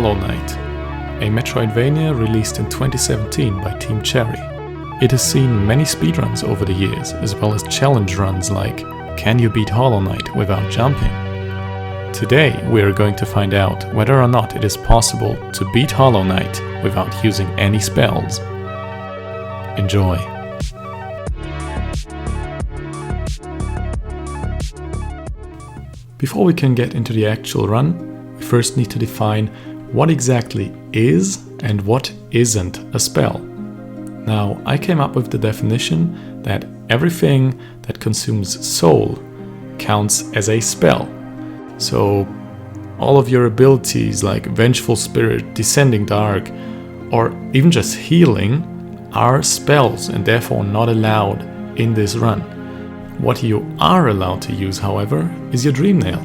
Hollow Knight, a Metroidvania released in 2017 by Team Cherry. It has seen many speedruns over the years, as well as challenge runs like Can you beat Hollow Knight without jumping? Today we are going to find out whether or not it is possible to beat Hollow Knight without using any spells. Enjoy! Before we can get into the actual run, we first need to define what exactly is and what isn't a spell. Now, I came up with the definition that everything that consumes soul counts as a spell. So, all of your abilities like Vengeful Spirit, Descending Dark, or even just healing are spells and therefore not allowed in this run. What you are allowed to use, however, is your Dream Nail,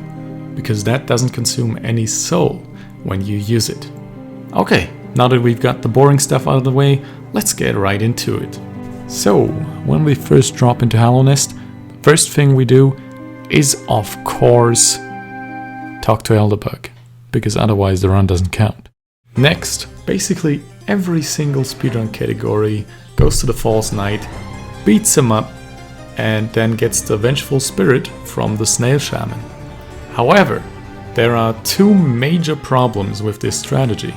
because that doesn't consume any soul when you use it. Okay, now that we've got the boring stuff out of the way, let's get right into it. So, when we first drop into Hallownest, the first thing we do is, of course, talk to Elderbug, because otherwise the run doesn't count. Next, basically every single speedrun category goes to the False Knight, beats him up, and then gets the Vengeful Spirit from the Snail Shaman. However, there are two major problems with this strategy.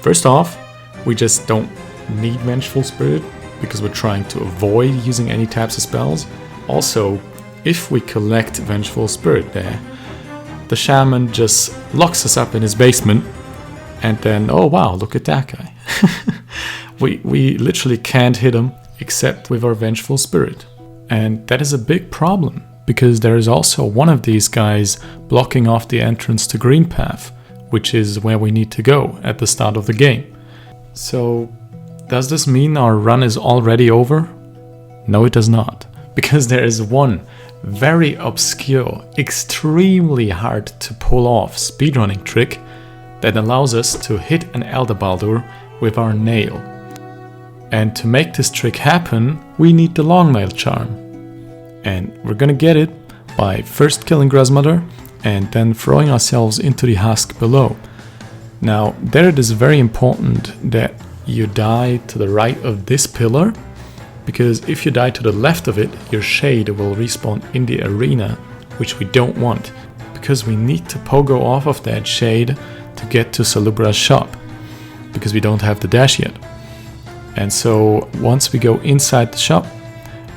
First off, we just don't need Vengeful Spirit because we're trying to avoid using any types of spells. Also, if we collect Vengeful Spirit there, the Shaman just locks us up in his basement and then, oh wow, look at that guy. we literally can't hit him except with our Vengeful Spirit. And that is a big problem, because there is also one of these guys blocking off the entrance to Green Path, which is where we need to go at the start of the game. So, does this mean our run is already over? No, it does not, because there is one very obscure, extremely hard to pull off speedrunning trick that allows us to hit an Elder Baldur with our nail. And to make this trick happen, we need the Long Nail Charm. And we're gonna get it by first killing Gruzmother and then throwing ourselves into the husk below. Now, there it is very important that you die to the right of this pillar, because if you die to the left of it, your shade will respawn in the arena, which we don't want, because we need to pogo off of that shade to get to Salubra's shop, because we don't have the dash yet. And so once we go inside the shop,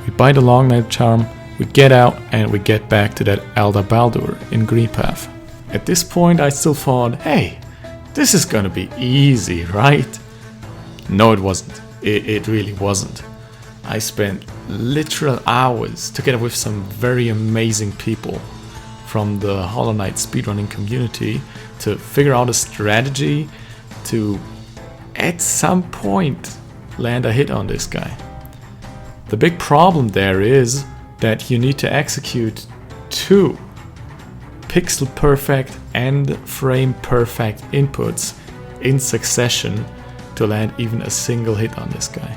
we buy the Long Nail Charm, we get out, and we get back to that Elder Baldur in Green Path. At this point I still thought, hey, this is gonna be easy, right? No, it wasn't. It really wasn't. I spent literal hours together with some very amazing people from the Hollow Knight speedrunning community to figure out a strategy to, at some point, land a hit on this guy. The big problem there is that you need to execute two pixel perfect and frame perfect inputs in succession to land even a single hit on this guy.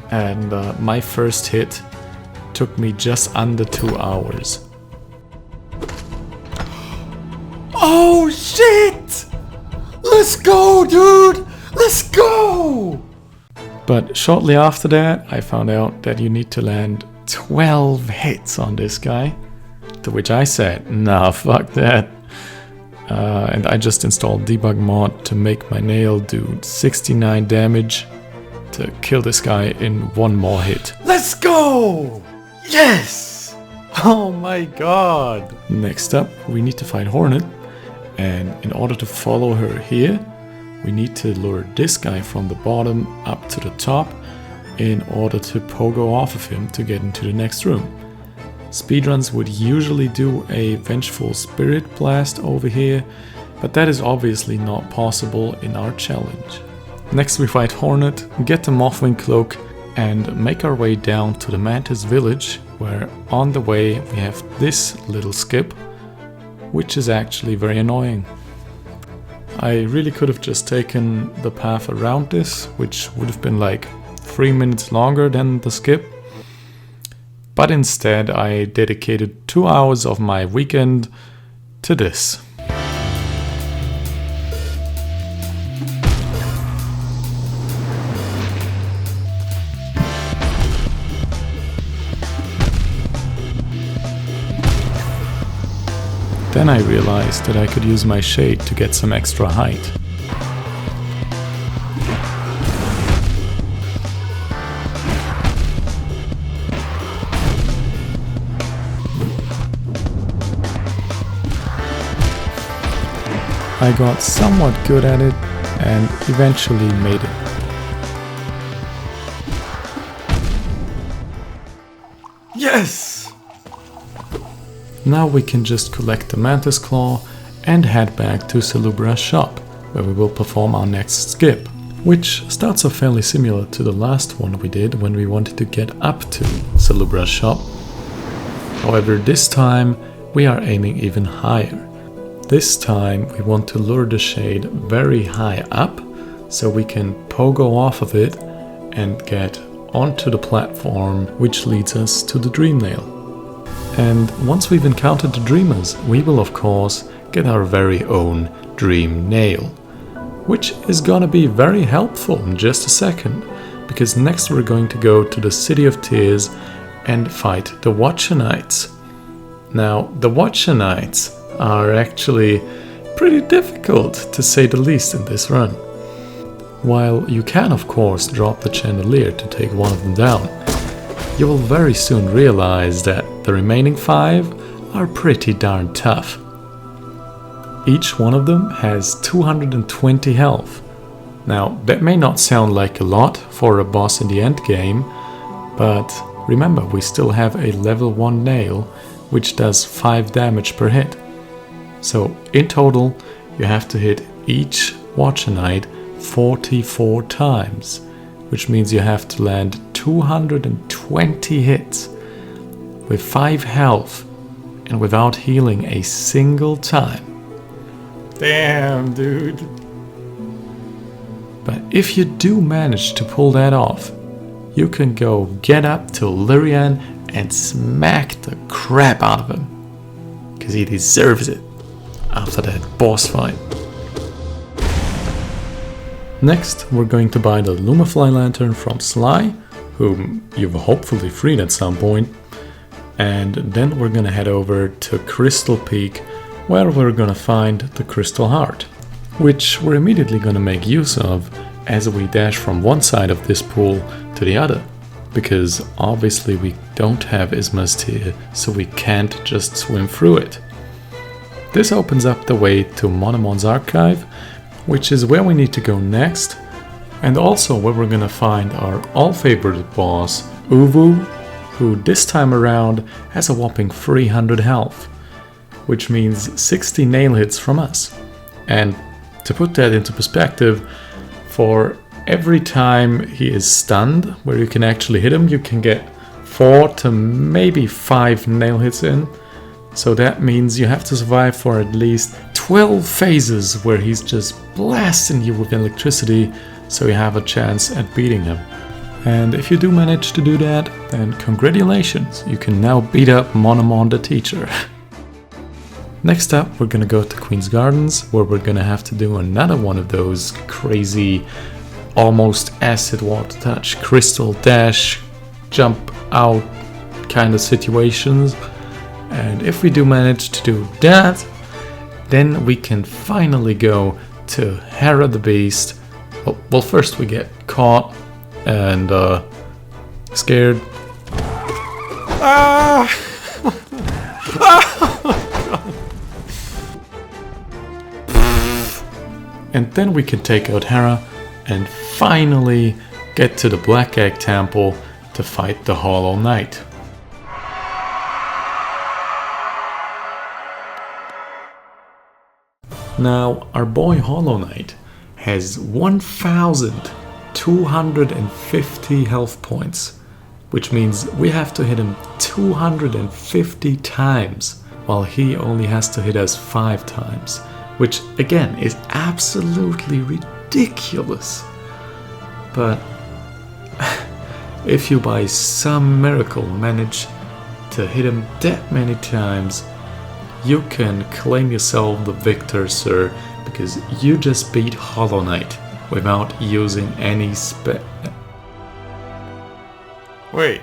And my first hit took me just under 2 hours. Oh shit! Let's go, dude! Let's go! But shortly after that, I found out that you need to land 12 hits on this guy. To which I said, nah, fuck that. And I just installed debug mod to make my nail do 69 damage to kill this guy in one more hit. Let's go! Yes! Oh my god! Next up, we need to find Hornet. And in order to follow her here, we need to lure this guy from the bottom up to the top in order to pogo off of him to get into the next room. Speedruns would usually do a Vengeful Spirit blast over here, but that is obviously not possible in our challenge. Next we fight Hornet, get the Mothwing Cloak, and make our way down to the Mantis Village, where on the way we have this little skip, which is actually very annoying. I really could have just taken the path around this, which would have been like 3 minutes longer than the skip. But instead I dedicated 2 hours of my weekend to this. Then I realized that I could use my shade to get some extra height. I got somewhat good at it and eventually made it. Yes! Now we can just collect the Mantis Claw and head back to Salubra's shop, where we will perform our next skip, which starts off fairly similar to the last one we did when we wanted to get up to Salubra's shop. However, this time we are aiming even higher. This time we want to lure the shade very high up, so we can pogo off of it and get onto the platform which leads us to the Dream Nail. And once we've encountered the Dreamers, we will of course get our very own Dream Nail, which is gonna be very helpful in just a second, because next we're going to go to the City of Tears and fight the Watcher Knights. Now, the Watcher Knights are actually pretty difficult, to say the least, in this run. While you can of course drop the chandelier to take one of them down, you will very soon realize that the remaining 5 are pretty darn tough. Each one of them has 220 health. Now, that may not sound like a lot for a boss in the end game, but remember, we still have a level 1 nail which does 5 damage per hit. So in total you have to hit each Watcher Knight 44 times, which means you have to land 220 hits with 5 health and without healing a single time. Damn, dude. But if you do manage to pull that off, you can go get up to Lyrian and smack the crap out of him, because he deserves it after that boss fight. Next, we're going to buy the Lumafly Lantern from Sly, whom you've hopefully freed at some point, and then we're gonna head over to Crystal Peak, where we're gonna find the Crystal Heart, which we're immediately gonna make use of as we dash from one side of this pool to the other, because obviously we don't have Isma's Tear, so we can't just swim through it. This opens up the way to Monomon's Archive, which is where we need to go next, and also where we're gonna find our all-favorite boss, Uwu, who this time around has a whopping 300 health, which means 60 nail hits from us. And to put that into perspective, for every time he is stunned, where you can actually hit him, you can get 4 to maybe 5 nail hits in. So that means you have to survive for at least 12 phases where he's just blasting you with electricity, so you have a chance at beating him. And if you do manage to do that, then congratulations, you can now beat up Monomon the teacher. Next up, we're gonna go to Queen's Gardens, where we're gonna have to do another one of those crazy, almost acid water touch, crystal dash, jump out kind of situations. And if we do manage to do that, then we can finally go to Hera the Beast. Well, first we get caught and scared. Ah! And then we can take out Hera and finally get to the Black Egg Temple to fight the Hollow Knight. Now, our boy Hollow Knight has 1,250 health points, which means we have to hit him 250 times, while he only has to hit us 5 times, which again is absolutely ridiculous. But if you by some miracle manage to hit him that many times, you can claim yourself the victor, sir, because you just beat Hollow Knight without using any Wait.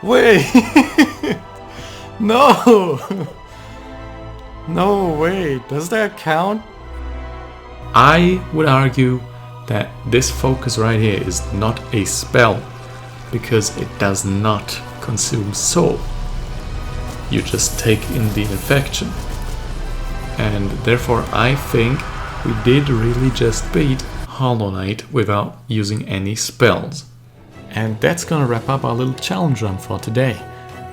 Wait! No! No, wait, does that count? I would argue that this focus right here is not a spell, because it does not consume soul. You just take in the infection. And therefore I think we did really just beat Hollow Knight without using any spells. And that's gonna wrap up our little challenge run for today.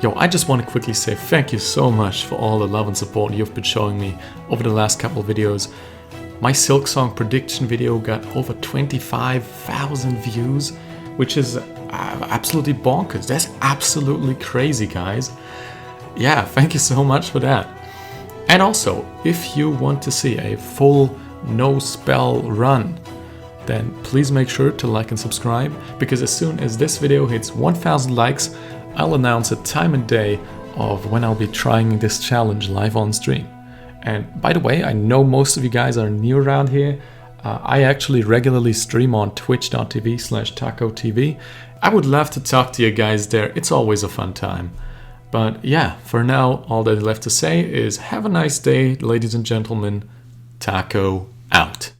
Yo, I just want to quickly say thank you so much for all the love and support you've been showing me over the last couple of videos. My Silksong prediction video got over 25,000 views, which is absolutely bonkers. That's absolutely crazy, guys. Yeah, thank you so much for that. And also, if you want to see a full no spell run, then please make sure to like and subscribe, because as soon as this video hits 1,000 likes, I'll announce a time and day of when I'll be trying this challenge live on stream. And by the way, I know most of you guys are new around here. I actually regularly stream on twitch.tv/tacotv. I would love to talk to you guys there. It's always a fun time. But yeah, for now, all that is left to say is have a nice day, ladies and gentlemen. Taco out.